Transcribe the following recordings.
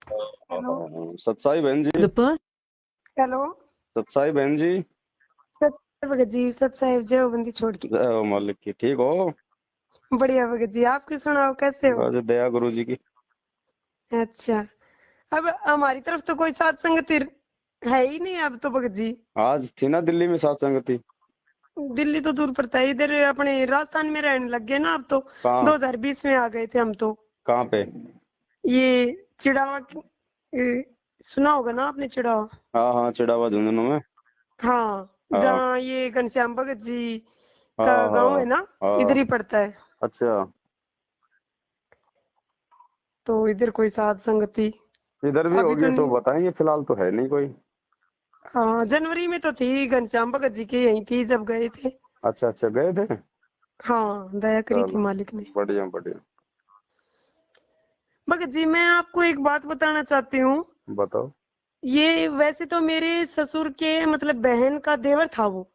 Hello. सतसाई बहन जी। The person hello. सतसाई बहन जी। सत्य भगत जी, सत साहिब जय हो बंदी छोड़ के। जय हो मालिक की। ठीक हो? बढ़िया भगत जी, आपकी सुनाओ कैसे हो? बस दया गुरु जी की। अच्छा। अब हमारी तरफ तो कोई सात संगत है ही नहीं अब तो भगत जी। आज थी ना दिल्ली में सात संगति। दिल्ली तो दूर पड़ता है, इधर अपने राजस्थान में रहने लग गए ना अब तो। कहाँ? 2020 में आ गए थे हम तो। कहाँ पे? ये चिड़ावा सुना होगा ना आपने, चिड़ावा। हाँ हाँ, चिड़ावा झुंझुनू में। हाँ, हाँ जहाँ ये घनश्याम भगत जी हाँ का गांव हाँ है ना, इधर हाँ। ही पड़ता है। अच्छा। तो इधर कोई सात संगति इधर भी अभी तो होगी तो नहीं। बताएंगे, फिलहाल तो है नहीं कोई। हाँ, जनवरी में तो थी, घनश्याम भगत जी की यहीं थी जब गए थे। अच्छा अच्छा, गए थे। हाँ, दया करी थी चलो, मालिक ने। बढ़िया बढ़िया। भगत जी, मैं आपको एक बात बताना चाहती हूँ। बताओ। ये वैसे तो मेरे ससुर के मतलब बहन का देवर था वो।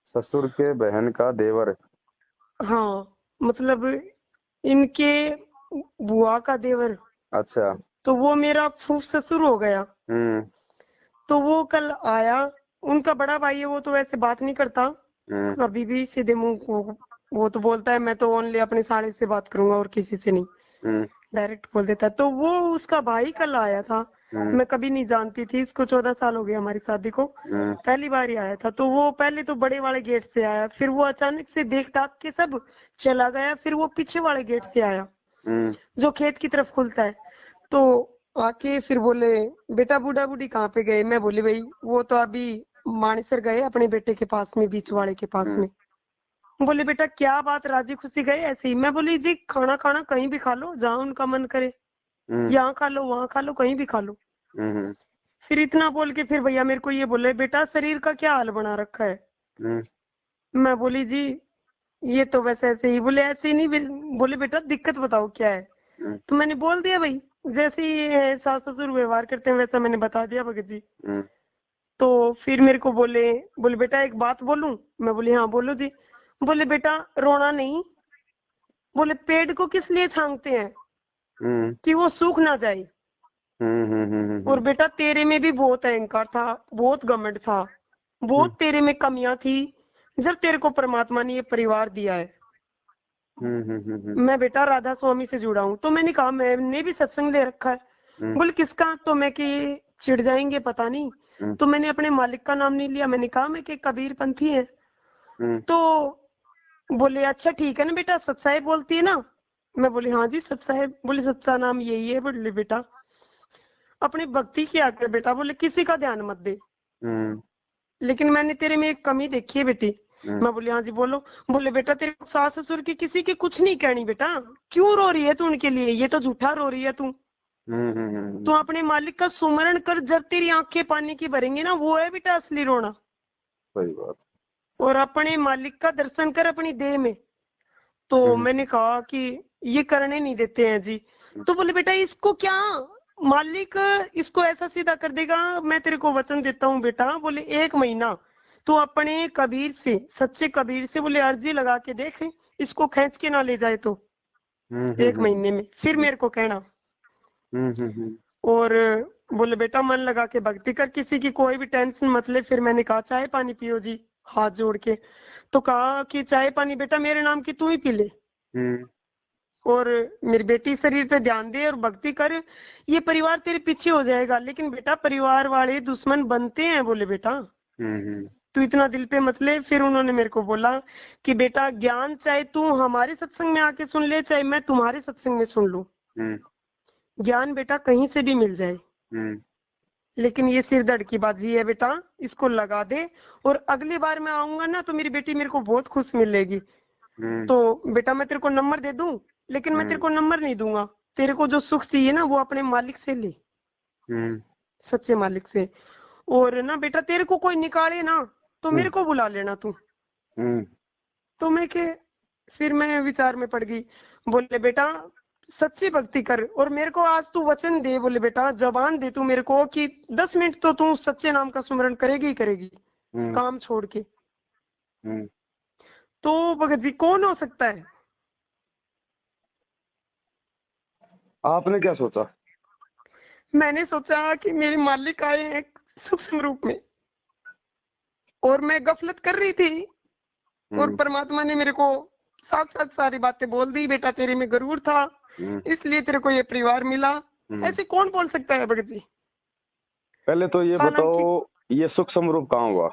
ससुर के बहन का देवर? हाँ, मतलब इनके बुआ का देवर। अच्छा। तो वो मेरा फूफ ससुर हो गया। हम्म तो वो कल आया। उनका बड़ा भाई है, वो तो वैसे बात नहीं करता हम्म कभी भी सीधे मुंह को। वो तो बोलता है मैं तो ओनली अपने साले से बात करूंगा और किसी से नहीं। हम्म डायरेक्ट बोल देता है। तो वो उसका भाई कल आया था। हम्म मैं कभी नहीं जानती थी इसको, 14 साल हो गए हमारी शादी को। हम्म पहली बार ही आया था। तो वो पहले तो बड़े वाले गेट से आया, फिर वो अचानक से देख दाख के सब चला गया, फिर वो पीछे वाले गेट से आया हम्म जो खेत की तरफ खुलता है। तो आके फिर बोले बेटा बूढ़ा बूढ़ी कहाँ पे गए? मैं बोली भाई वो तो अभी मानेसर गए अपने बेटे के पास में, बीच वाले के पास हम्म में। बोले बेटा क्या बात, राजी खुशी गए ऐसे ही? मैं बोली जी खाना खाना कहीं भी खा लो, जहाँ उनका मन करे। हम्म यहाँ खा लो, वहाँ खा लो, कहीं भी खा लो। हम्म फिर इतना बोल के फिर भैया मेरे को ये बोले बेटा शरीर का क्या हाल बना रखा है? हम्म मैं बोली जी ये तो वैसे ऐसे ही। बोले ऐसे ही नहीं, बोले बेटा दिक्कत बताओ क्या है? हम्म तो मैंने बोल दिया भाई, जैसे ही ये है सास ससुर व्यवहार करते हैं वैसा मैंने बता दिया भगत जी। हम्म तो फिर मेरे को बोले बोले बेटा एक बात बोलूं? मैं बोली हाँ बोलो जी। बोले बेटा रोना नहीं। बोले पेड़ को किस लिए छांगते हैं? हम्म कि वो सूख ना जाए। और हम्म। बेटा तेरे में भी बहुत अहंकार था, बहुत घमंड था, बहुत तेरे में कमियां थी, जब तेरे को परमात्मा ने ये परिवार दिया है। मैं बेटा राधा स्वामी से जुड़ा हूँ। तो मैंने कहा मैंने भी सत्संग ले रखा है। बोले किसका? तो मैं कि चिढ़ जाएंगे पता नहीं। तो मैंने अपने मालिक का नाम नहीं लिया, मैंने कहा मैं कि कबीर पंथी है। तो बोले अच्छा ठीक है ना बेटा, सत्साई बोलती है ना? मैं बोली हाँ जी सत्साई। बोले सच्चा नाम यही है? बोले बेटा अपनी भक्ति किया कर बेटा, बोले किसी का ध्यान मत दे। लेकिन मैंने तेरे में एक कमी देखी है बेटी। मैं बोली हाँ जी बोलो। बोले बेटा तेरे को सास ससुर की किसी की कुछ नहीं कहनी बेटा। क्यों रो रही है तू उनके लिए? ये तो झूठा रो रही है तू। तू अपने मालिक का सुमरण कर, जब तेरी आंखें पानी की भरेंगी ना, वो है बेटा असली रोना। सही बात। और अपने मालिक का दर्शन कर अपनी देह में। तो मैंने कहा कि ये करने नहीं देते हैं जी। तो बोले बेटा इसको क्या, मालिक इसको ऐसा सीधा कर देगा? मैं तेरे को वचन देता हूँ बेटा। बोले 1 महीना तो अपने कबीर से, सच्चे कबीर से बोले अर्जी लगा के देख, इसको खींच के ना ले जाए तो 1 महीने में फिर मेरे को कहना। और बोले बेटा मन लगा के भक्ति कर, किसी की कोई भी टेंशन मत ले। फिर मैंने कहा चाय पानी पियो जी, हाथ जोड़ के। तो कहा कि चाय पानी बेटा मेरे नाम की तू ही पी ले, और मेरी बेटी शरीर पे ध्यान दे और भक्ति कर, ये परिवार तेरे पीछे हो जाएगा। लेकिन बेटा परिवार वाले दुश्मन बनते हैं। बोले बेटा तू इतना दिल पे मत ले। फिर उन्होंने मेरे को बोला कि बेटा ज्ञान चाहे तू हमारे सत्संग में आके सुन ले, चाहे मैं तुम्हारे सत्संग में सुन लूं, ज्ञान बेटा कहीं से भी मिल जाए, लेकिन ये सिरदर्द की बाजी है बेटा, इसको लगा दे। और अगली बार मैं आऊंगा ना तो मेरी बेटी मेरे को बहुत खुश मिलेगी। तो बेटा मैं तेरे को नंबर दे दूं, लेकिन मैं तेरे को नंबर नहीं दूंगा। तेरे को जो सुख चाहिए ना वो अपने मालिक से ले, सच्चे मालिक से। और ना बेटा तेरे को कोई निकाले ना तो मेरे को बुला लेना तू। तो मैं के फिर मैं विचार में पड़ गई। बोले बेटा सच्ची भक्ति कर, और मेरे को आज तू वचन दे। बोले बेटा जबान दे तू मेरे को कि 10 मिनट तो तू सच्चे नाम का सुमरण करेगी ही करेगी, काम छोड़ के। तो भगत जी कौन हो सकता है? आपने क्या सोचा? मैंने सोचा कि मेरे मालिक आए हैं सूक्ष्म रूप में और मैं गफलत कर रही थी और परमात्मा ने मेरे को साक्षात सारी बातें बोल दी, बेटा तेरे में गरूर था इसलिए तेरे को ये परिवार मिला। ऐसे कौन बोल सकता है भगत जी? पहले तो ये बताओ, ये सूक्ष्म रूप कहाँ हुआ?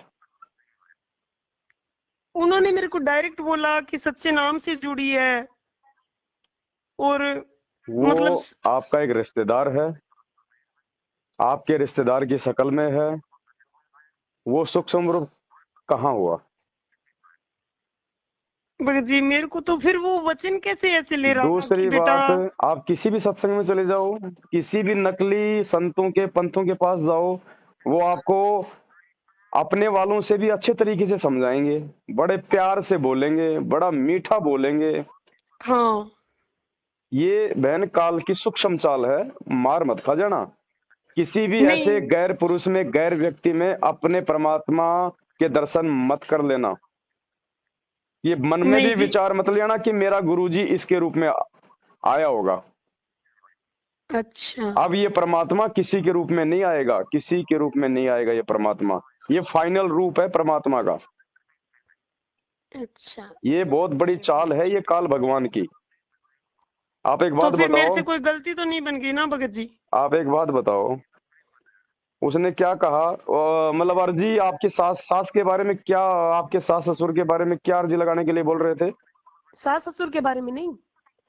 उन्होंने मेरे को डायरेक्ट बोला कि सच्चे नाम से जुड़ी है और वो मतलब आपका एक रिश्तेदार है, आपके रिश्तेदार की शक्ल में है, वो सूक्ष्म रूप कहाँ हुआ? भगत जी मेरे को तो फिर वो वचन कैसे ऐसे ले रहा था दूसरी कि बेटा बात, आप किसी भी सत्संग में चले जाओ, किसी भी नकली संतों के पंथों के पास जाओ, वो आपको अपने वालों से भी अच्छे तरीके से समझाएंगे, बड़े प्यार से बोलेंगे, बड़ा मीठा बोलेंगे। हाँ ये बहन काल की सूक्ष्म चाल है, मार मत खा जाना। किसी भी ऐसे नहीं गैर पुरुष में, गैर व्यक्ति में अपने परमात्मा के दर्शन मत कर लेना। ये मन में नहीं भी जी विचार मत लेना कि मेरा गुरुजी इसके रूप में आया होगा। अच्छा अब ये परमात्मा किसी के रूप में नहीं आएगा, किसी के रूप में नहीं आएगा ये परमात्मा। ये फाइनल रूप है परमात्मा का। अच्छा ये बहुत बड़ी चाल है ये काल भगवान की। आप एक तो बात फिर मेरे बताओ, से कोई गलती तो नहीं बन गई ना भगत जी? आप एक बात बताओ, उसने क्या कहा? मतलब अर्जी आपके सास के बारे में क्या, आपके सास ससुर के बारे में क्या अर्जी लगाने के लिए बोल रहे थे? सास ससुर के बारे में नहीं।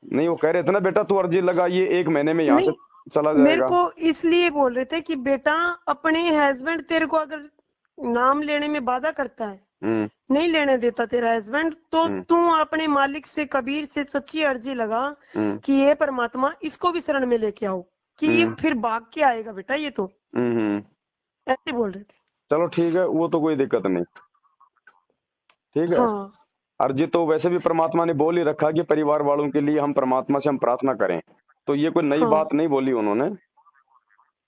नहीं, वो कह रहे थे ना बेटा तू अर्जी लगा, ये 1 महीने में यहाँ से नहीं चला मेरे जाएगा। को इसलिए बोल रहे थे कि बेटा अपने हस्बैंड तेरे को अगर नाम लेने में बाधा करता है, नहीं लेने देता तेरा हस्बैंड, तो तू अपने मालिक से कबीर से सच्ची अर्जी लगा कि ये परमात्मा इसको भी शरण में लेके आओ कि ये फिर भाग के आएगा बेटा ये तो। ऐसे बोल रहे थे। चलो ठीक है, वो तो कोई दिक्कत नहीं, ठीक है। हाँ अर्जी तो वैसे भी परमात्मा ने बोल ही रखा कि परिवार वालों के लिए हम परमात्मा से हम प्रार्थना करें, तो ये कोई नई हाँ बात नहीं बोली उन्होंने,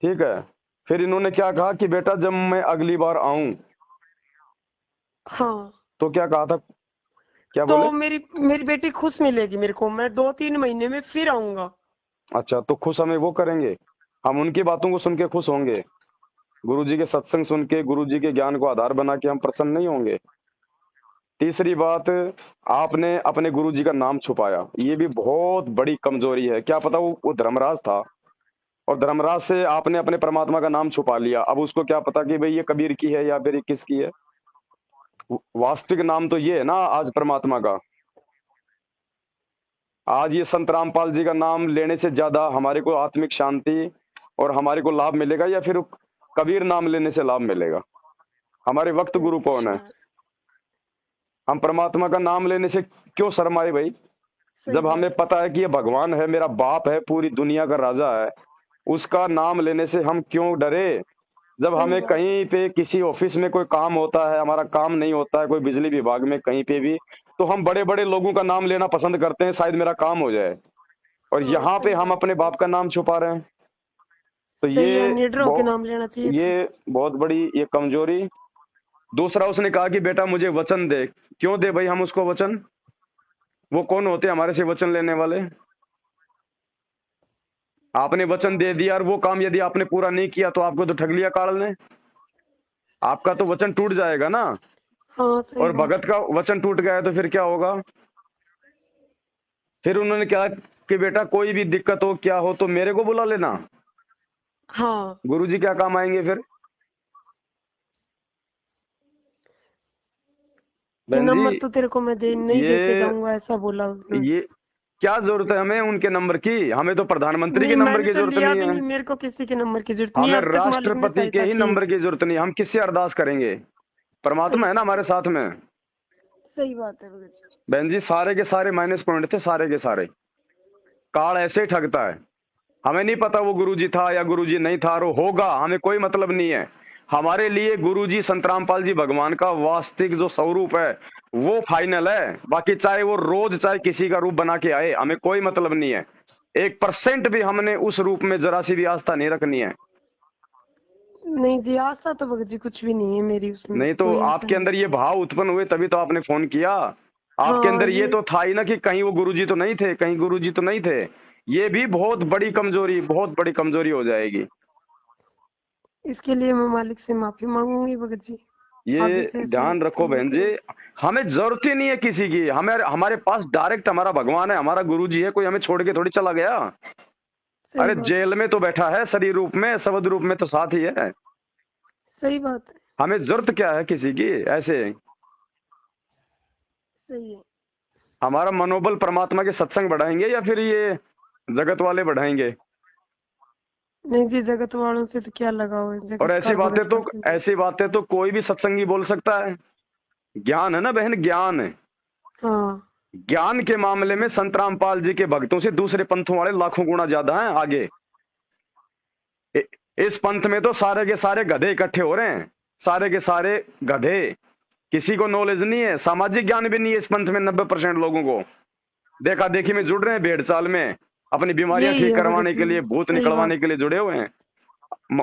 ठीक है। फिर इन्होंने क्या कहा कि बेटा जब मैं अगली बार आऊं, हाँ तो क्या कहा था, क्या तो बोले? मेरी मेरी बेटी खुश मिलेगी मेरे को, मैं 2-3 महीने में फिर आऊंगा। अच्छा, तो खुश हमें वो करेंगे, हम उनकी बातों को सुन के खुश होंगे, गुरुजी के सत्संग सुन के, गुरुजी के ज्ञान को आधार बना के हम प्रसन्न नहीं होंगे। तीसरी बात, आपने अपने गुरुजी का नाम छुपाया, ये भी बहुत बड़ी कमजोरी है। क्या पता वो धर्मराज था और धर्मराज से आपने अपने परमात्मा का नाम छुपा लिया। अब उसको क्या पता कि भाई ये कबीर की है या फिर ये किसकी है। वास्तविक नाम तो ये है ना आज परमात्मा का। आज ये संत रामपाल जी का नाम लेने से ज्यादा हमारे को आत्मिक शांति और हमारे को लाभ मिलेगा या फिर कबीर नाम लेने से लाभ मिलेगा? हमारे वक्त गुरु कौन है? अच्छा हम परमात्मा का नाम लेने से क्यों शर्माए भाई? सही जब बात हमें है। पता है कि ये भगवान है, मेरा बाप है, पूरी दुनिया का राजा है, उसका नाम लेने से हम क्यों डरे? जब सही हमें बात है। कहीं पे किसी ऑफिस में कोई काम होता है, हमारा काम नहीं होता है, कोई बिजली विभाग में कहीं पे भी, तो हम बड़े बड़े लोगों का नाम लेना पसंद करते हैं, शायद मेरा काम हो जाए। और हाँ यहाँ पे सही हम बात अपने है बाप का नाम छुपा रहे हैं। तो सही है, ये निडर होके बहुत नाम लेना चाहिए था। ये बहुत बड़ी ये कमजोरी। दूसरा, उसने कहा कि बेटा मुझे वचन दे। क्यों दे भाई हम उसको वचन? वो कौन होते हैं हमारे से वचन लेने वाले? आपने वचन दे दिया और वो काम यदि आपने पूरा नहीं किया तो आपको तो ठग लिया काल ने, आपका तो वचन टूट जाएगा ना। हाँ सही और बात भगत है। का वचन टूट गया है तो फिर क्या होगा? फिर उन्होंने कहा कि बेटा कोई भी दिक्कत हो क्या हो तो मेरे को बुला लेना, हाँ गुरुजी क्या काम आएंगे फिर। कि बहन नंबर जी, तो तेरे को मैं नहीं दे के ये जाऊंगा, ऐसा बोला उसने। ये क्या जरूरत है हमें उनके नंबर की? हमें तो प्रधानमंत्री के नहीं नंबर मैंने की तो जरूरत लिया नहीं भी है, नहीं, मेरे को किसी के नंबर की जरूरत नहीं, हमें अब तक मालिक ने राष्ट्रपति के सहायता ही की है। नंबर की जरूरत नहीं। हम किससे अरदास करेंगे? सही परमात्मा है ना बात हमारे है। साथ में। सही बात है भगत जी। बहन जी सारे के सारे माइनस पॉइंट थे, सारे के सारे। काल ऐसे ही ठगता है। हमें नहीं पता वो गुरुजी था या गुरुजी नहीं था, और वो होगा, हमें कोई मतलब नहीं है। हमारे लिए गुरुजी संत रामपाल जी भगवान का वास्तविक जो स्वरूप है वो फाइनल है। बाकी चाहे वो रोज चाहे किसी का रूप बना के आए, हमें कोई मतलब नहीं है। 1% भी हमने उस रूप में जरा सी भी आस्था नहीं रखनी है। नहीं जी आस्था तो भगत जी कुछ भी नहीं है मेरी उसमें, नहीं तो कोई ऐसा आपके नहीं। अंदर ये भाव उत्पन्न हुए तभी तो आपने फोन किया। आपके हाँ अंदर ये ये तो था ही ना कि कहीं वो गुरुजी तो नहीं थे, कहीं गुरुजी तो नहीं थे। ये भी बहुत बड़ी कमजोरी, बहुत बड़ी कमजोरी हो जाएगी। इसके लिए मैं मालिक से माफी मांगूंगी भगत जी। आगे ये से ऐसी ध्यान रखो गलती नहीं बहन जी, करूंगी। हमें जरूरत ही नहीं है किसी की। हमें हमारे पास डायरेक्ट हमारा भगवान है, हमारा गुरु जी है, कोई हमें छोड़ के थोड़ी चला गया। सही अरे बात है। जेल में तो बैठा है, शरीर रूप में शब्द रूप में तो साथ ही है। सही बात है। हमें जरूरत क्या है किसी की ऐसे। सही है। हमारा मनोबल परमात्मा के सत्संग बढ़ाएंगे या फिर ये जगत वाले बढ़ाएंगे। नहीं जी, जगत वालों से तो क्या लगाव है, और जगत कार भगत करते हैं। ऐसी बातें तो कोई भी सत्संगी बोल सकता है। ज्ञान है ना बहन, ज्ञान है। हाँ। ज्ञान के मामले में संत रामपाल जी के भक्तों से दूसरे पंथों वाले लाखों गुना ज्यादा हैं आगे। इ- इस पंथ में तो सारे के सारे गधे इकट्ठे हो रहे हैं, सारे के सारे गधे। किसी को नॉलेज नहीं है, सामाजिक ज्ञान भी नहीं है इस पंथ में। 90% लोगों को देखा देखी में जुड़ रहे हैं, भेड़ चाल में अपनी बीमारियां यही ठीक है भगत करवाने जी। के लिए, भूत सही निकलवाने बात के लिए जुड़े हुए हैं।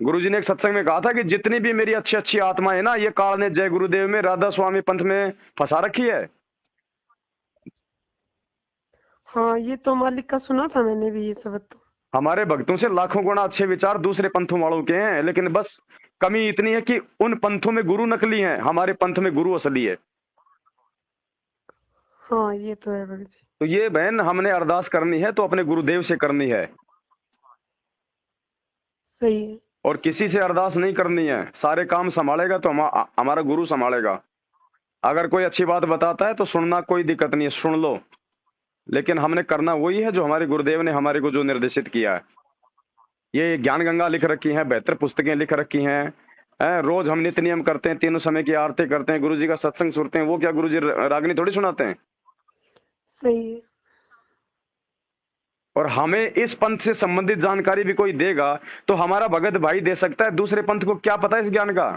गुरु जी ने एक सत्संग में कहा था कि जितनी भी मेरी अच्छी अच्छी आत्मा है ना, ये काल ने जय गुरुदेव में राधा स्वामी पंथ में फंसा रखी है। हाँ, ये तो मालिक का सुना था मैंने भी ये सब तो। हमारे भक्तों से लाखों गुना अच्छे विचार दूसरे पंथों वालों के हैं, लेकिन बस कमी इतनी है कि उन पंथों में गुरु नकली हैं, हमारे पंथ में गुरु असली है। हाँ, ये तो है भगत जी। तो ये बहन हमने अरदास करनी है तो अपने गुरुदेव से करनी है, सही है। और किसी से अरदास नहीं करनी है। सारे काम संभालेगा तो हमारा गुरु संभालेगा। अगर कोई अच्छी बात बताता है तो सुनना, कोई दिक्कत नहीं है, सुन लो। लेकिन हमने करना वही है जो हमारे गुरुदेव ने हमारे को जो निर्देशित किया है। ये ज्ञान गंगा लिख रखी है, बेहतर पुस्तकें लिख रखी हैं। रोज हम नित्य नियम करते हैं, तीनों समय की आरती करते हैं, गुरु जी का सत्संग सुनते हैं। वो क्या गुरु जी रागनी थोड़ी सुनाते हैं। सही है। और हमें इस पंथ से संबंधित जानकारी भी कोई देगा तो हमारा भगत भाई दे सकता है, दूसरे पंथ को क्या पता इस ज्ञान का।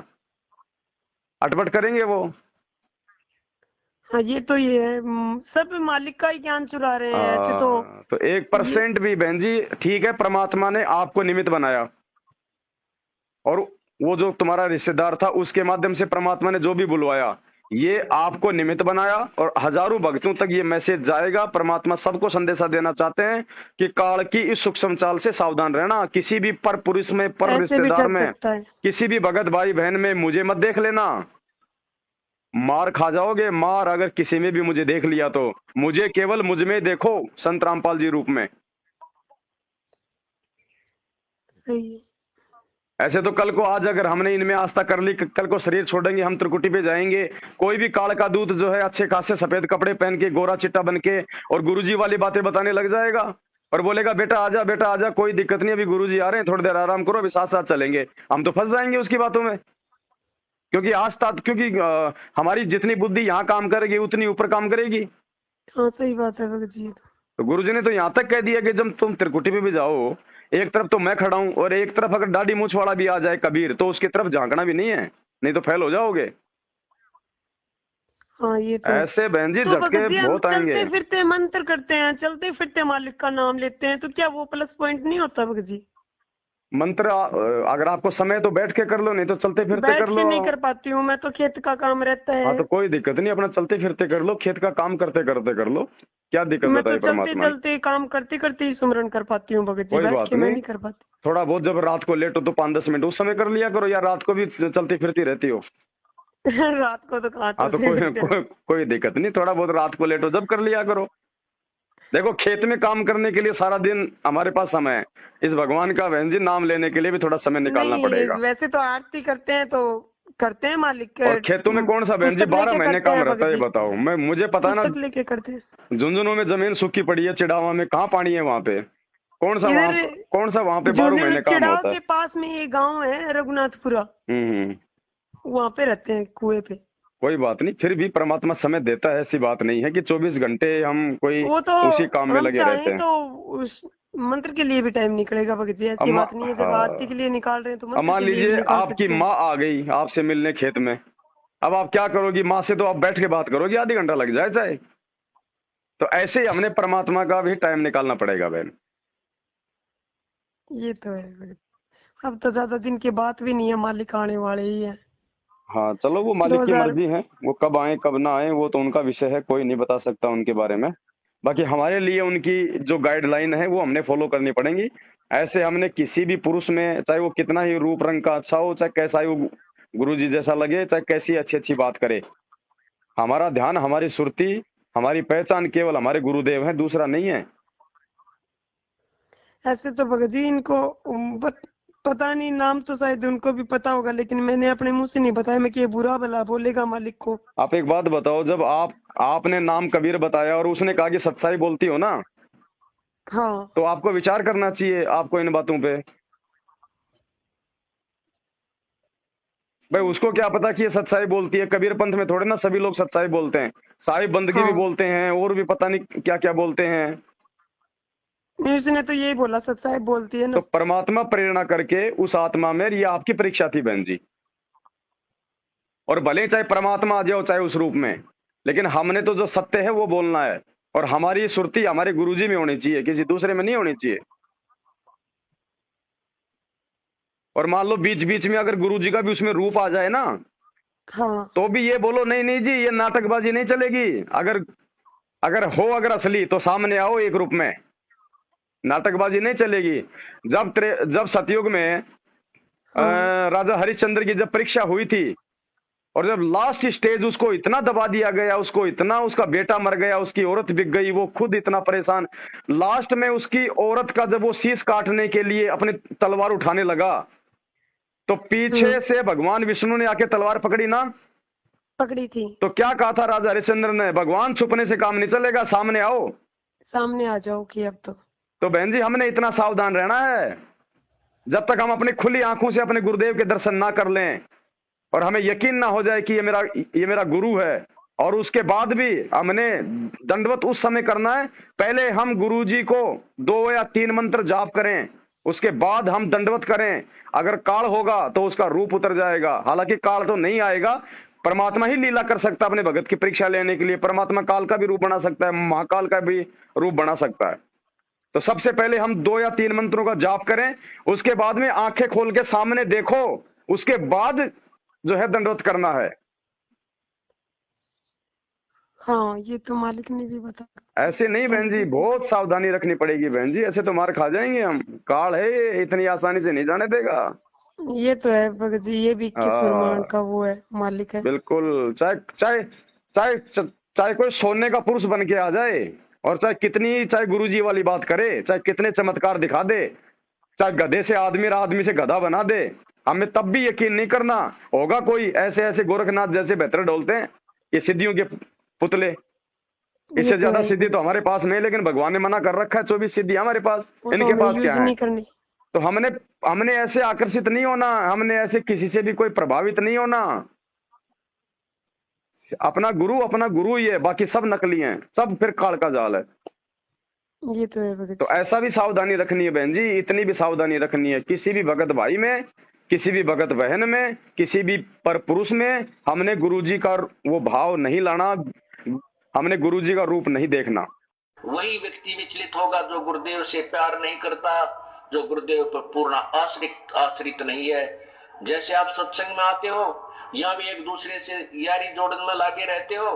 अटपट करेंगे वो। हाँ, ये है, सब मालिक का ही ज्ञान चुरा रहे हैं ऐसे तो। तो ये 1% भी बहन जी ठीक है, परमात्मा ने आपको निमित्त बनाया, और वो जो तुम्हारा रिश्तेदार था उसके माध्यम से परमात्मा ने जो भी बुलवाया, ये आपको निमित्त बनाया। और हजारों भक्तों तक ये मैसेज जाएगा। परमात्मा सबको संदेशा देना चाहते हैं कि काल की इस सूक्ष्म चाल से सावधान रहना। किसी भी पर पुरुष में, पर ऐसे भी रिश्तेदार ठग में, सकता है। किसी भी भगत भाई बहन में मुझे मत देख लेना। मार खा जाओगे, मार। अगर किसी में भी मुझे देख लिया तो मुझे केवल मुझ में देखो, संत रामपाल जी रूप में। सही है। ऐसे तो कल को आज अगर हमने इनमें आस्था कर ली, कल को शरीर छोड़ेंगे, हम त्रिकुटी पे जाएंगे, कोई भी काल का दूत जो है अच्छे खासे सफेद कपड़े पहन के, गोरा चिट्टा बन के, और गुरुजी वाली बातें बताने लग जाएगा और बोलेगा बेटा आजा, बेटा आजा, कोई दिक्कत नहीं, अभी गुरुजी आ रहे हैं, थोड़ी देर आराम करो, अभी साथ साथ चलेंगे। हम तो फंस जाएंगे उसकी बातों में। क्योंकि आस्था, क्योंकि हमारी जितनी बुद्धि यहाँ काम करेगी उतनी ऊपर काम करेगी। हाँ, सही बात है भगत जी। तो गुरुजी ने तो यहाँ तक कह दिया कि जब तुम त्रिकुटी पे भी जाओ, एक तरफ तो मैं खड़ा हूं और एक तरफ अगर दाढ़ी मूछ वाला भी आ जाए कबीर, तो उसकी तरफ झांकना भी नहीं है, नहीं तो फेल हो जाओगे। हाँ, ये तो है। ऐसे बहन जी तो झटके भगत जी, हम बहुत आएंगे। चलते फिरते मंत्र करते हैं, चलते फिरते मालिक का नाम लेते हैं, तो क्या वो प्लस पॉइंट नहीं होता भगत जी? मंत्र अगर आपको समय तो बैठ के कर लो, नहीं तो चलते फिरते बैठ कर के लो। नहीं कर पाती हूँ मैं, तो खेत का काम रहता हाँ है। तो कोई दिक्कत नहीं, अपना चलते फिरते कर लो, खेत का काम करते करते कर लो, क्या दिक्कत मैं तो बताई चलते परमात्मा ने। चलते काम करते करते ही सुमरन कर पाती हूँ भगत जी, कोई बैठ बात के मैं नहीं, नहीं कर पाती। थोड़ा बहुत जब रात को लेट हो तो 5-10 मिनट उस समय कर लिया करो, या रात को भी चलती फिरती रहती हो। रात को तो कहाँ हाँ तो चलते फिरते हैं। कोई दिक्कत नहीं, थोड़ा बहुत रात को लेट हो जब कर लिया करो। देखो खेत में काम करने के लिए सारा दिन हमारे पास समय है, इस भगवान का बहन जी नाम लेने के लिए भी थोड़ा समय निकालना नहीं, पड़ेगा। वैसे तो आरती करते हैं तो करते हैं मालिक के। और खेतों में कौन सा बहन जी पुस्तक 12 लेके महीने करते काम हैं रहता भगत है, ये जी, बताओ। मुझे पता है ना, पुस्तक लेके करते हैं। झुंझुनू में जमीन सूखी पड़ी है, चिड़ावा में कहाँ पानी है वहां पे। इधर कौन सा वहां पे 12 झुंझुनू महीने काम चिड़ाव होता है। के पास में ये गांव है रघुनाथपुरा, हम्म। वहां पे रहते हैं कुएं पे। कोई बात नहीं, फिर भी परमात्मा समय देता है, ऐसी बात नहीं है कि 24 घंटे हम कोई वो तो उसी काम में हम लगे रहते चाहें हैं। तो उस मंत्र के लिए भी टाइम निकलेगा भगत जी, ऐसी अम्मा, बात नहीं है। जब आरती के हाँ, लिए निकाल रहे हैं तो अब मंत्र मान के लिए भी लीजिए निकाल आपकी सकते हैं। माँ आ गई आपसे मिलने खेत में, अब आप क्या करोगी, माँ से तो आप बैठ के बात करोगी, आधी घंटा लग जाए चाहे। तो ऐसे ही हमने परमात्मा का भी टाइम निकालना पड़ेगा बहन। ये तो है भगत। अब तो ज्यादा दिन की बात भी नहीं है, मालिक आने वाले ही है। हाँ चलो, वो मालिक की 2000। मर्जी है, वो कब आए कब ना आए वो तो उनका विषय है, कोई नहीं बता सकता उनके बारे में। बाकी हमारे लिए उनकी जो गाइडलाइन है वो हमने फॉलो करनी पड़ेंगी। ऐसे हमने किसी भी पुरुष में, चाहे वो कितना ही रूप रंग का अच्छा हो, चाहे कैसा ही वो गुरु जी जैसा लगे, चाहे कैसी अच्छी अच्छी बात करे, हमारा ध्यान, हमारी सुरती, हमारी पहचान केवल हमारे गुरुदेव हैं, दूसरा नहीं है। ऐसे तो भगत जी इनको पता नहीं, नाम तो शायद उनको भी पता होगा, लेकिन मैंने अपने मुंह से नहीं बताया, मैं कि ये बुरा भला बोलेगा मालिक को। आप एक बात बताओ, जब आपने नाम कबीर बताया और उसने कहा कि सच्चाई बोलती हो ना, हाँ तो आपको विचार करना चाहिए आपको इन बातों पे। भाई उसको क्या पता कि ये सच्चाई बोलती है? कबीर पंथ में थोड़े ना सभी लोग सच्चाई बोलते हैं, साहिब बंदगी भी हाँ, बोलते हैं और भी पता नहीं क्या क्या बोलते हैं। नहीं उसने तो यही बोला सच्चाई बोलती है तो ना। परमात्मा प्रेरणा करके उस आत्मा में, ये आपकी परीक्षा थी बहन जी, और भले चाहे परमात्मा आ जाओ चाहे उस रूप में, लेकिन हमने तो जो सत्य है वो बोलना है, और हमारी सुरती हमारे गुरुजी में होनी चाहिए, किसी दूसरे में नहीं होनी चाहिए। और मान लो बीच बीच में अगर गुरुजी का भी उसमें रूप आ जाए ना, हाँ तो भी ये बोलो नहीं नहीं जी ये नाटकबाजी नहीं चलेगी। अगर अगर हो अगर असली तो सामने आओ एक रूप में, नाटकबाजी नहीं चलेगी। जब सतयुग में हाँ राजा हरिश्चंद्र की जब परीक्षा हुई थी, और जब लास्ट स्टेज उसको इतना दबा दिया गया, उसको इतना, उसका बेटा मर गया, उसकी औरत बिक गई, वो खुद इतना परेशान, लास्ट में उसकी औरत का जब वो शीश काटने के लिए अपनी तलवार उठाने लगा, तो पीछे से भगवान विष्णु ने आके तलवार पकड़ी ना, पकड़ी थी। तो क्या कहा था राजा हरिश्चंद्र ने? भगवान छुपने से काम नहीं चलेगा, सामने आओ। सामने आ जाओ कि अब तो बहन जी हमने इतना सावधान रहना है, जब तक हम अपनी खुली आंखों से अपने गुरुदेव के दर्शन ना कर लें और हमें यकीन ना हो जाए कि ये मेरा गुरु है, और उसके बाद भी हमने दंडवत उस समय करना है, पहले हम गुरुजी को 2 या 3 मंत्र जाप करें, उसके बाद हम दंडवत करें। अगर काल होगा तो उसका रूप उतर जाएगा, हालांकि काल तो नहीं आएगा, परमात्मा ही लीला कर सकता है अपने भगत की परीक्षा लेने के लिए। परमात्मा काल का भी रूप बना सकता है, महाकाल का भी रूप बना सकता है। तो सबसे पहले हम 2 या 3 मंत्रों का जाप करें, उसके बाद में आंखें खोल के सामने देखो, उसके बाद जो है दंडवत करना है। हाँ ये तो मालिक ने भी बताया। ऐसे नहीं बहन जी, बहुत सावधानी रखनी पड़ेगी बहन जी, ऐसे तो मार खा जाएंगे हम। काल है ये, इतनी आसानी से नहीं जाने देगा। ये तो है भगत जी, ये भी 21 ब्रह्मांड का वो है, मालिक है। बिल्कुल। चाहे चाहे चाहे चाहे कोई सोने का पुरुष बन के आ जाए, और चाहे गुरुजी वाली बात करे, चाहे कितने चमत्कार दिखा दे, चाहे गधे से आदमी और आदमी से गधा बना दे, हमें तब भी यकीन नहीं करना होगा। कोई ऐसे ऐसे गोरखनाथ जैसे बेहतर डोलते हैं, ये सिद्धियों के पुतले, इससे ज्यादा सिद्धि तो हमारे पास में है, लेकिन भगवान ने मना कर रखा है 24 सिद्धि हमारे पास, इनके पास क्या है? तो हमने ऐसे आकर्षित नहीं होना, हमने ऐसे किसी से भी कोई प्रभावित नहीं होना। अपना गुरु ही है, बाकी सब नकली हैं, सब फिर काल का जाल है। ये तो है भगत। तो ऐसा भी सावधानी रखनी है बहन जी, इतनी भी सावधानी रखनी है, किसी भी भगत भाई में, किसी भी भगत बहन में, किसी भी पर पुरुष में हमने गुरुजी का वो भाव नहीं लाना, हमने गुरुजी का रूप नहीं देखना। वही व्यक्ति विचलित होगा जो गुरुदेव से प्यार नहीं करता, जो गुरुदेव पर पूर्ण आश्रित नहीं है। जैसे आप सत्संग में आते हो, यहाँ भी एक दूसरे से यारी जोड़न में लागे रहते हो,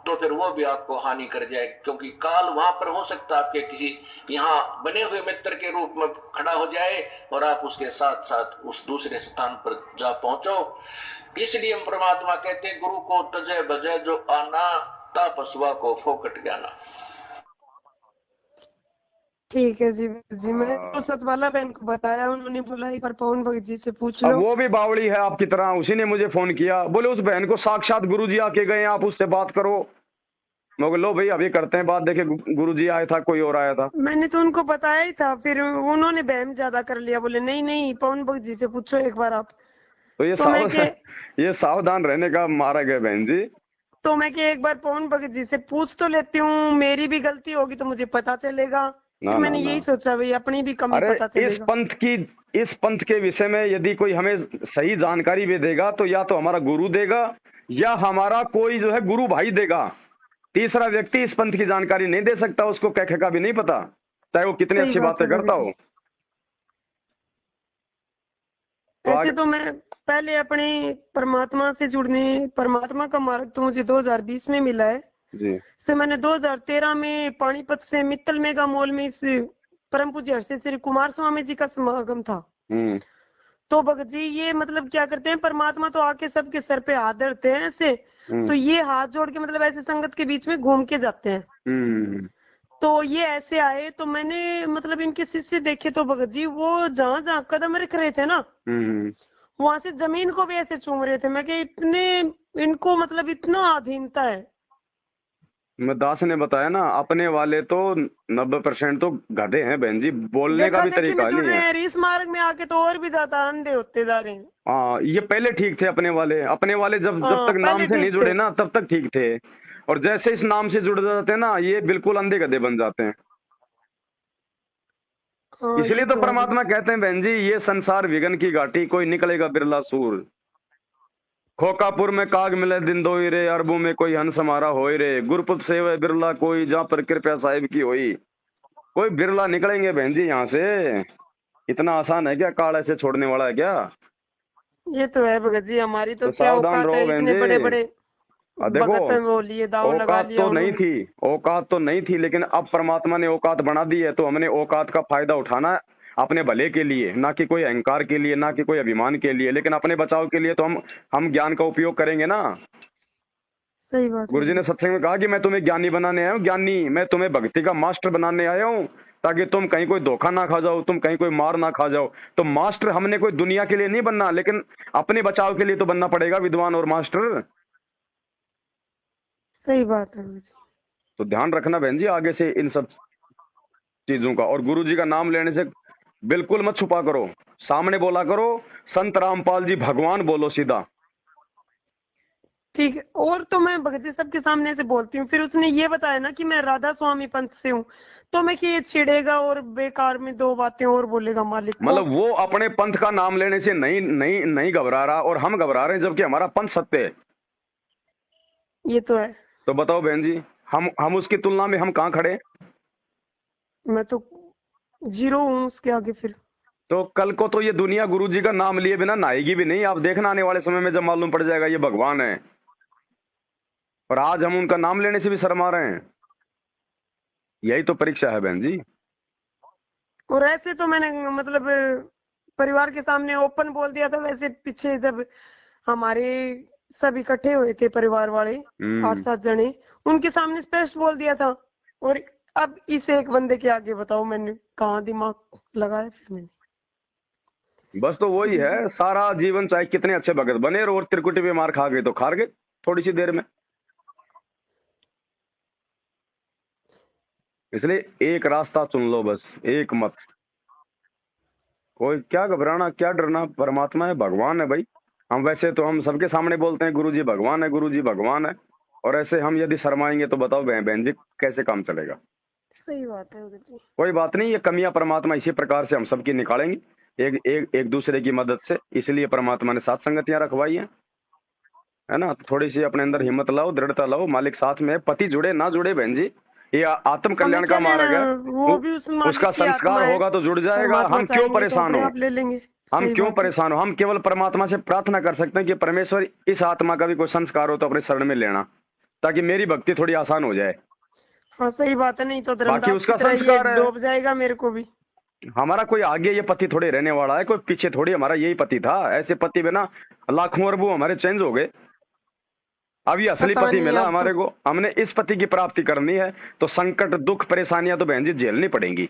तो फिर वो भी आपको हानि कर जाए, क्योंकि काल वहां पर हो सकता है आपके किसी यहाँ बने हुए मित्र के रूप में खड़ा हो जाए और आप उसके साथ साथ उस दूसरे स्थान पर जा पहुंचो। इसलिए हम परमात्मा कहते हैं, गुरु को तजय बजय जो आना, तापसवा को फोकट ज्ञाना। ठीक है जी मैं तो सतवाला बहन को बताया, उन्होंने बोला एक बार पवन भगत जी से पूछ लो। वो भी बावड़ी है आपकी तरह, उसी ने मुझे फोन किया, बोले उस बहन को साक्षात गुरुजी आके गए, आप उससे बात करो। मैं बोला लो भाई अभी करते हैं बात, देखे गुरुजी आया था कोई और आया था। मैंने तो उनको बताया ही था, फिर उन्होंने बहम ज्यादा कर लिया, बोले नहीं नहीं पवन भगत जी से पूछो एक बार आप। तो ये सावधान रहने का मारा गया बहन जी। तो मैं एक बार पवन भगत जी से पूछ तो लेती हूँ, मेरी भी गलती होगी तो मुझे पता चलेगा। फिर मैंने यही सोचा भाई अपनी भी कमी पता चलेगा। इस पंथ के विषय में यदि कोई हमें सही जानकारी भी देगा, तो या तो हमारा गुरु देगा या हमारा कोई जो है गुरु भाई देगा। तीसरा व्यक्ति इस पंथ की जानकारी नहीं दे सकता, उसको कह का भी नहीं पता, चाहे वो कितनी अच्छी बातें करता हो। ऐसे तो मैं पहले अपने परमात्मा से जुड़ने, परमात्मा का मार्ग तो मुझे 2020 में मिला है जी। से मैंने 2013 में पानीपत से मित्तल मेगा मॉल में इस परम पूज्य हर्षित श्री कुमार स्वामी जी का समागम था। तो भगत जी ये मतलब क्या करते हैं, परमात्मा तो आके सबके सर पे हाथ धरते हैं ऐसे, तो ये हाथ जोड़ के मतलब ऐसे संगत के बीच में घूम के जाते हैं। तो ये ऐसे आए तो मैंने मतलब इनके शिष्य देखे तो भगत जी वो जहाँ जहाँ कदम रख रहे थे ना वहां से जमीन को भी ऐसे चूम रहे थे। मैं कि इतने इनको मतलब इतना अधीनता है। मैं दास ने बताया ना, अपने वाले तो 90% तो गधे हैं बहन जी, बोलने का भी तरीका नहीं है। इस मार्ग में आके तो और भी ज्यादा अंधे होते जा रहे हैं। हाँ, ये पहले ठीक थे अपने वाले जब तक नाम से नहीं जुड़े ना तब तक ठीक थे, और जैसे इस नाम से जुड़ जाते हैं ना ये बिल्कुल अंधे गधे बन जाते हैं। इसलिए तो परमात्मा कहते हैं बहन जी, ये संसार विघन की घाटी, कोई निकलेगा बिरला सूर। खोकापुर में काग मिले दिन दोई रे, अरबों में कोई हंस हमारा होई रे, गुरपुत सेव बिरला कोई, जहाँ पर कृपया साहिब की होई। कोई बिरला निकलेंगे बहन जी यहाँ से। इतना आसान है क्या? काल ऐसे छोड़ने वाला है क्या? ये तो है भगत जी, हमारी तो क्या सावधान औकात रहो है, बहन इतने जी। बड़े बड़े देखो, औकात तो नहीं थी, औकात तो नहीं थी, लेकिन अब परमात्मा ने औकात बना दी है, तो हमने औकात का फायदा उठाना है अपने भले के लिए, ना कि कोई अहंकार के लिए, ना कि कोई अभिमान के लिए, लेकिन अपने बचाव के लिए तो हम ज्ञान का उपयोग करेंगे ना। सही बात है। गुरुजी ने सत्संग में कहा कि मैं तुम्हें ज्ञानी बनाने आया हूँ, ज्ञानी मैं तुम्हें भक्ति का मास्टर बनाने आया हूँ, ताकि तुम कहीं कोई धोखा ना खा जाओ, तुम कहीं कोई मार ना खा जाओ। तो मास्टर हमने कोई दुनिया के लिए नहीं बनना, लेकिन अपने बचाव के लिए तो बनना पड़ेगा विद्वान और मास्टर। सही बात है। तो ध्यान रखना बहन जी आगे से इन सब चीजों का, और गुरु जी का नाम लेने से बिल्कुल मत छुपा करो, सामने बोला करो, संत रामपाल जी भगवान बोलो सीधा। ठीक है। और तो मैं भगत जी सबके सामने से बोलती हूँ, फिर उसने ये बताया ना कि मैं राधा स्वामी पंथ से हूँ, तो मैं कि ये चिढ़ेगा और बेकार में दो बातें और बोलेगा मालिक को। मतलब वो अपने पंथ का नाम लेने से नहीं घबरा रहा, और हम घबरा रहे हैं, जबकि हमारा पंथ सत्य है। ये तो है। तो बताओ बहन जी, हम उसकी तुलना में हम कहाँ खड़े? मैं तो जीरो हूँ उसके आगे। फिर तो कल को तो ये दुनिया गुरु जी का नाम लिए बिना नहाएगी भी नहीं। आप देखना आने वाले समय में जब मालूम पड़ जाएगा ये भगवान है, और आज हम उनका नाम लेने से भी शर्मा रहे हैं। यही तो परीक्षा है बहन जी। और ऐसे तो मैंने मतलब परिवार के सामने ओपन बोल दिया था, वैसे पीछे जब हमारे सब इकट्ठे हुए थे परिवार वाले 8-7 जने, उनके सामने स्पष्ट बोल दिया था। और अब इस एक बंदे के आगे बताओ मैंने कहाँ दिमाग लगाया। फिर मैंने बस तो वही है, सारा जीवन चाहे कितने अच्छे भगत बने और त्रिकुटी पे मार खा गए तो खा गए थोड़ी सी देर में। इसलिए एक रास्ता चुन लो बस, एक मत। कोई क्या घबराना, क्या डरना, परमात्मा है, भगवान है भाई। हम वैसे तो हम सबके सामने बोलते हैं गुरुजी भगवान है, गुरुजी भगवान है, और ऐसे हम यदि शर्माएंगे तो बताओ बहन जी कैसे काम चलेगा? सही बात है जी। कोई बात नहीं, ये कमियां परमात्मा इसी प्रकार से हम सबकी निकालेंगे, एक दूसरे की मदद से। इसलिए परमात्मा ने साथ संगतियां रखवाई है ना। थोड़ी सी अपने अंदर हिम्मत लाओ, दृढ़ता लाओ, मालिक साथ में। पति जुड़े ना जुड़े बहन जी, ये आत्म कल्याण का मार्ग है, वो भी उसका संस्कार होगा तो जुड़ जाएगा। हम क्यों परेशान हो? ले लेंगे। हम क्यों परेशान हो? हम केवल परमात्मा से प्रार्थना कर सकते हैं कि परमेश्वर इस आत्मा का भी कोई संस्कार हो तो अपने शरण में लेना, ताकि मेरी भक्ति थोड़ी आसान हो जाए। हाँ सही बात है, नहीं तो बाकी उसका संस्कार है, डूब जाएगा मेरे को भी। हमारा कोई आगे ये पति थोड़े रहने वाला है, कोई पीछे थोड़ी हमारा यही पति था। ऐसे पति बिना लाखों अरबों हमारे चेंज हो गए। अब ये असली पति मिला हमारे को, हमने इस पति की प्राप्ति करनी है, तो संकट दुख परेशानियां तो बहन जी झेलनी पड़ेंगी।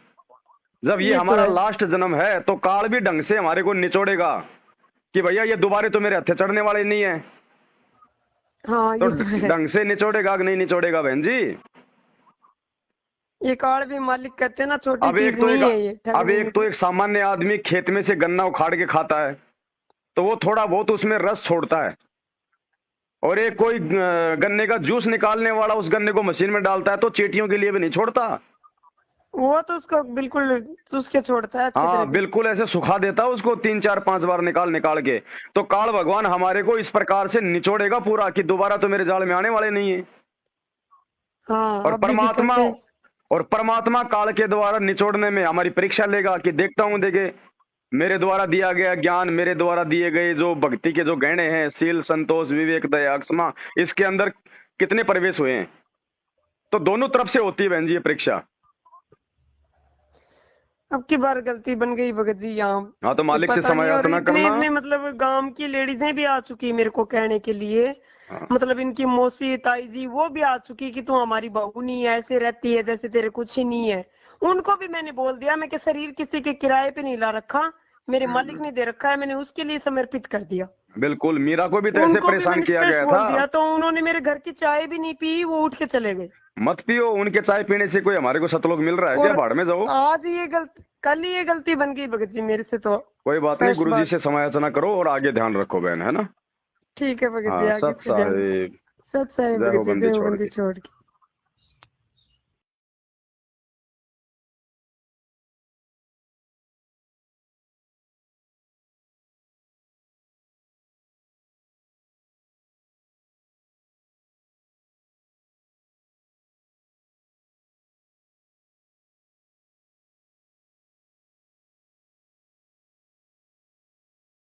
जब ये हमारा लास्ट जन्म है तो काल भी ढंग से हमारे को निचोड़ेगा कि भैया ये दोबारा तो मेरे हथे चढ़ने वाले नहीं है। हाँ, तो ढंग से निचोड़ेगा कि नहीं निचोड़ेगा बहन जी? ये काल भी मालिक कहते हैं ना छोटी चीज नहीं है ये। अब एक तो एक सामान्य आदमी खेत में से गन्ना उखाड़ के खाता है तो वो थोड़ा बहुत उसमें रस छोड़ता है, और एक कोई गन्ने का जूस निकालने वाला उस गन्ने को मशीन में डालता है तो चींटियों के लिए भी नहीं छोड़ता, वो तो उसको बिल्कुल चूस के छोड़ता है। हाँ बिल्कुल ऐसे सुखा देता है उसको 3-4-5 बार निकाल के। तो काल भगवान हमारे को इस प्रकार से निचोड़ेगा पूरा कि दोबारा तो मेरे जाल में आने वाले नहीं है। हाँ, और परमात्मा काल के द्वारा निचोड़ने में हमारी परीक्षा लेगा कि देखता हूं, देखे मेरे द्वारा दिया गया ज्ञान, मेरे द्वारा दिए गए जो भक्ति के जो गहने हैं, शील संतोष विवेक दया क्षमा, इसके अंदर कितने प्रवेश हुए हैं। तो दोनों तरफ से होती है बहन जी ये परीक्षा। अब की बार गलती बन गई भगत जी यहाँ। हाँ तो मालिक से पता नहीं, समय और यातना इतने करना। इतने मतलब गांव की लेडीजें भी आ चुकी मेरे को कहने के लिए, हाँ, मतलब इनकी मौसी ताई जी वो भी आ चुकी कि तू हमारी बहू नहीं है, ऐसे रहती है जैसे तेरे कुछ ही नहीं है। उनको भी मैंने बोल दिया, मैं कि शरीर किसी के किराए पे नहीं ला रखा, मेरे मालिक ने दे रखा है, मैंने उसके लिए समर्पित कर दिया। बिल्कुल। मीरा को भी तो ऐसे उनको भी परेशान मैंने किया स्पष्ट गया बोल था। दिया, तो उन्होंने मेरे घर की चाय भी नहीं पी, वो उठ के चले गए। मत पियो, उनके चाय पीने से कोई हमारे को सतलोक मिल रहा है क्या? और भाड़ में जाओ। आज ये गलती, कल ही ये गलती बन गई भगत जी मेरे से, तो कोई बात नहीं, फर्स्ट गुरुजी बार। से समय याचना करो और आगे ध्यान रखो बहन, है ना। ठीक है भगत जी, हाँ, आगे सत से ध्यान। साहिब। सत साहिब जय भगत हो जी, बंदी जय हो छोड़ बंदी के। छोड़ के।